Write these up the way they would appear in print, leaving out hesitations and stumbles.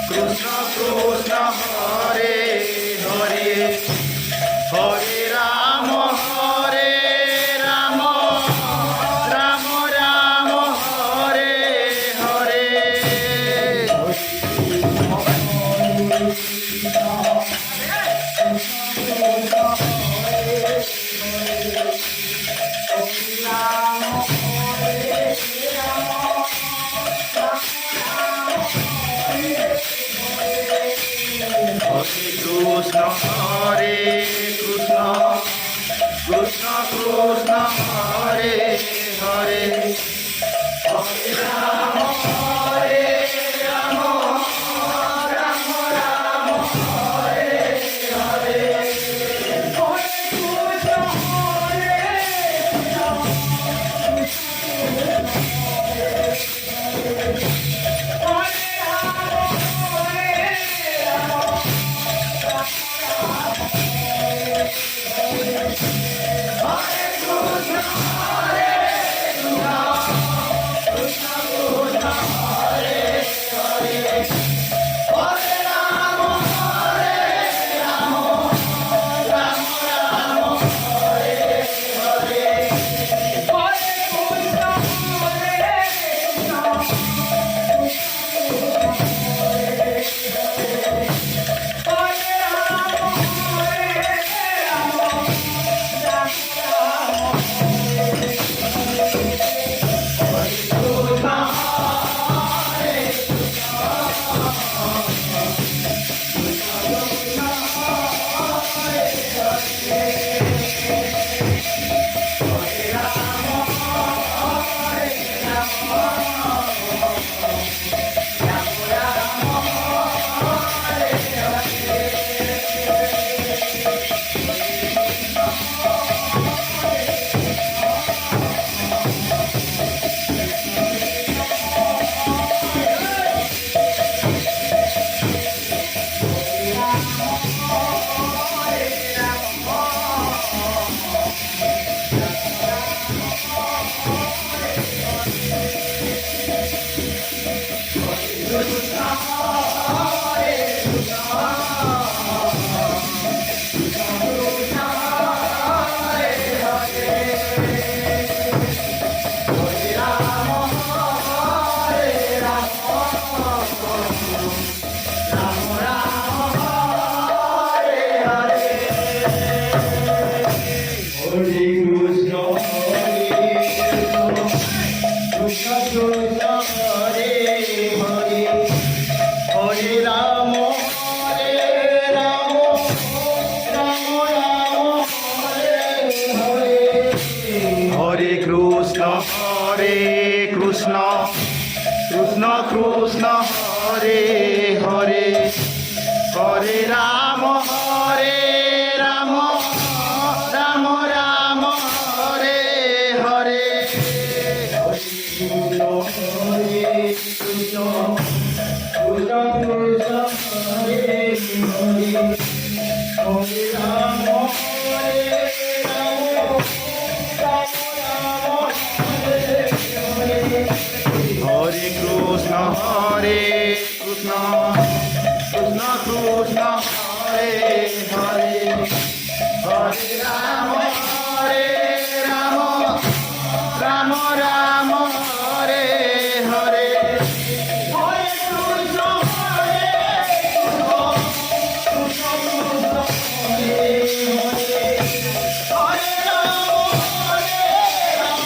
কৃষ্ণ কৃষ্ণ হরে হরে হরে রাম রাম রাম হরে হরে কৃষ্ণ হরে কৃষ্ণ কৃষ্ণ কৃষ্ণ হরে হরে হরে রাম রাম রাম রাম হরে হরে কৃষ্ণ কৃষ্ণ কৃষ্ণ হরে হরে হরে রাম রাম রাম রাম হরে হরে কৃষ্ণ হরে কৃষ্ণ কৃষ্ণ কৃষ্ণ হরে হরে হরে রাম হরে রাম রাম রাম হরে কৃষ্ণ হরে কৃষ্ণ কৃষ্ণ কৃষ্ণ হরে হরে হরে রাম রাম রাম রাম হরে হরে হরে কৃষ্ণ হরে কৃষ্ণ কৃষ্ণ হরে হরে হরে রাম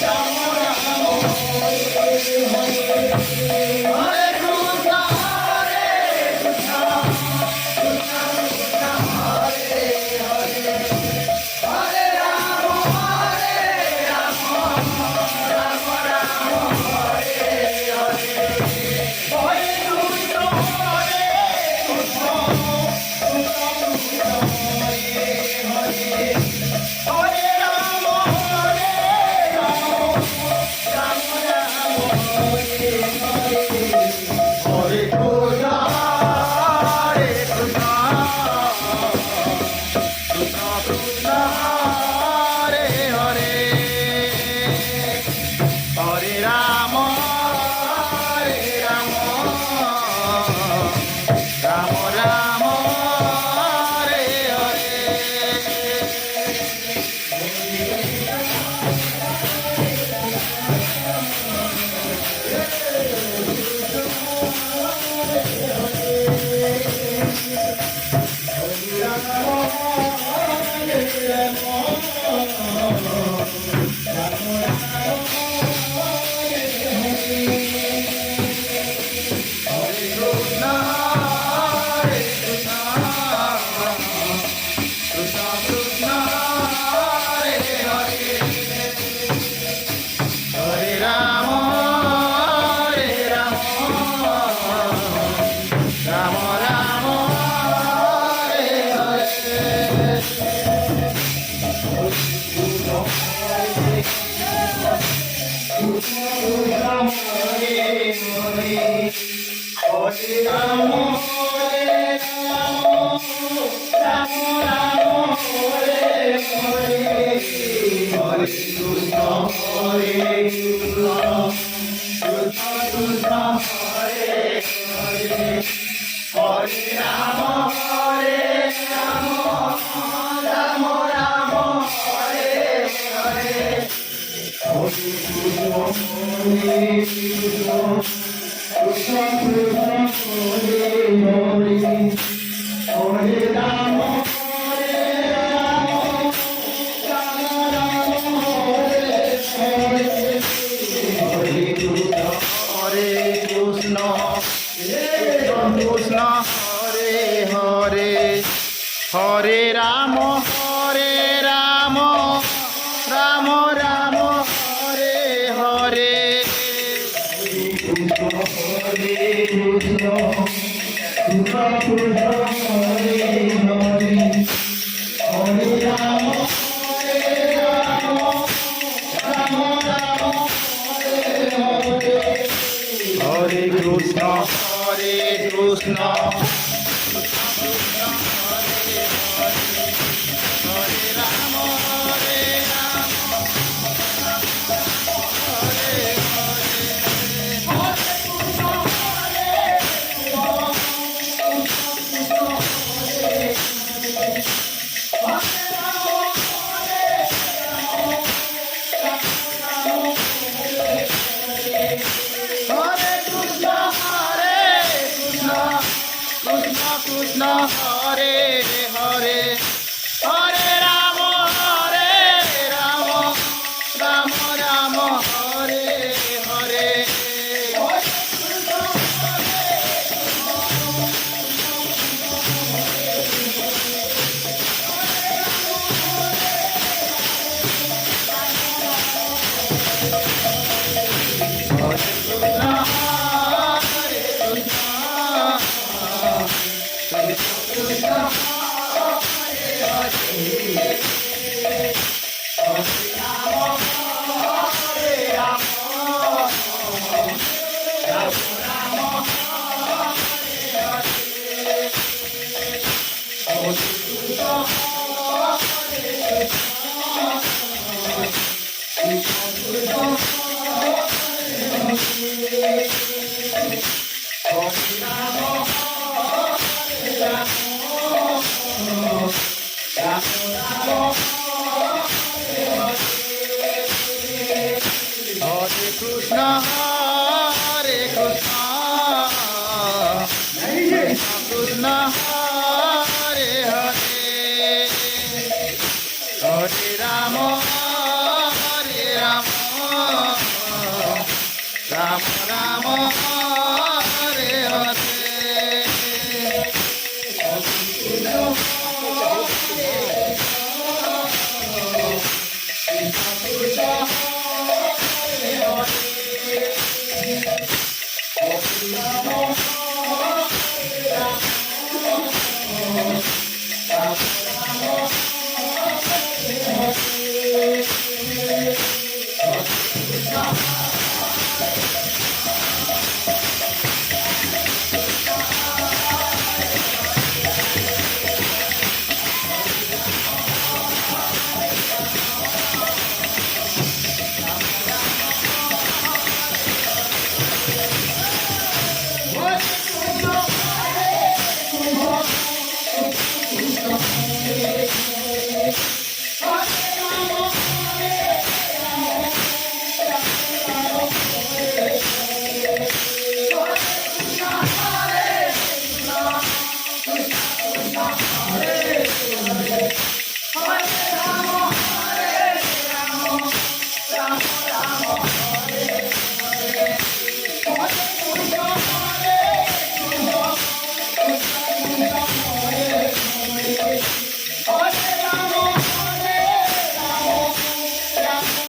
রাম রাম হরে কৃষ্ণ হরে Krishna Hare Rama, Rama Rama, Hare Hare. Hare Krishna, Hare Krishna. Krishna, Hare Hare, Hare Rama, Rama Rama, Hare Hare. Krishna, Hare Krishna, Krishna, Hare Hare, Hare Rama, Rama Rama, Hare Hare. Hare সবাই